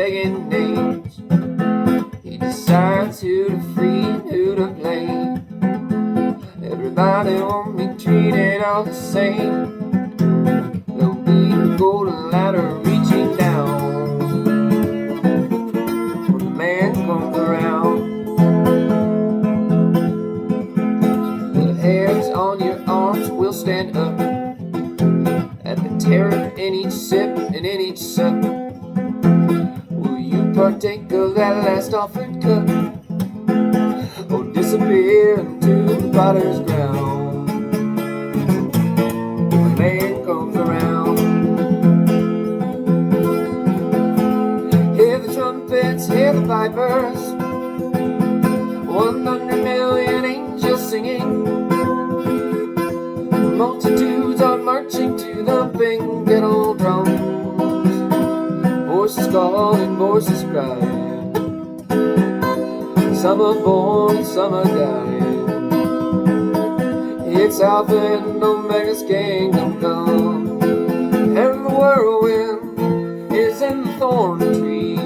begging names. He decides who to free and who to blame. Everybody won't be treated all the same. There'll be a golden ladder reaching down when the man comes around. The hairs on your arms will stand up at the terror in each sip and in each sup. Will you partake of that last offered cup, or disappear into the potter's ground when the man comes around? Hear the trumpets, hear the pipers, 100 million angels singing. Multitudes are marching to the big ghetto drums. Voices calling, voices crying. Some are born, some are dying. It's Alpha and Omega's kingdom come, and the whirlwind is in the thorn tree.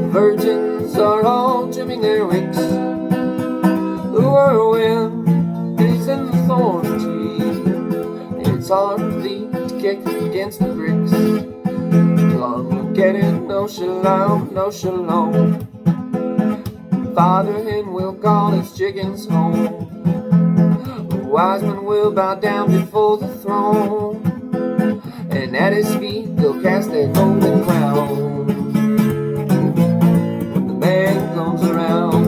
Virgins are all trimming their wicks. The whirlwind is in the thorn tree. It's hardly to kick against the bricks. Armageddon, no shalom, no shalom. Father hen will call his chickens home. The wise men will bow down before the throne, and at his feet they'll cast their golden crown when the man comes around.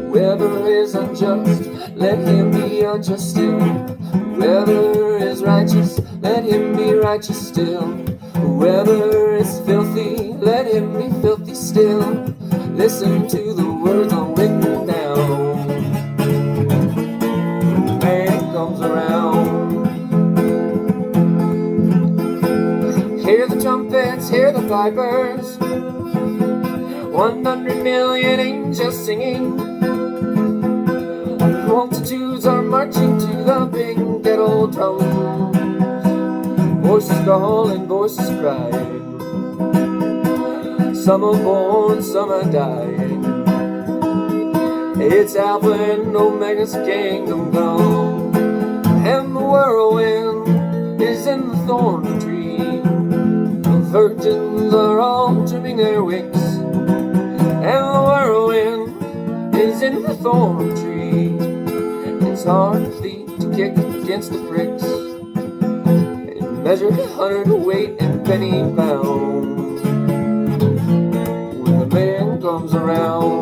Whoever is unjust, let him be unjust still. Whoever is righteous, let him be righteous still. Whoever is filthy, let him be filthy still. Listen to the words I'm written down when the man comes around. Hear the trumpets, hear the pipers, 100 million angels singing. Multitudes are marching to the big ghetto drums. Voices calling, voices crying. Some are born, some are dying. It's Alpha and Omega's kingdom come, and the whirlwind is in the thorn tree. The virgins are all trimming their wicks, and the whirlwind is in the thorn tree. It's hardly to kick against the bricks and measure 100 weight and penny pounds when the man comes around.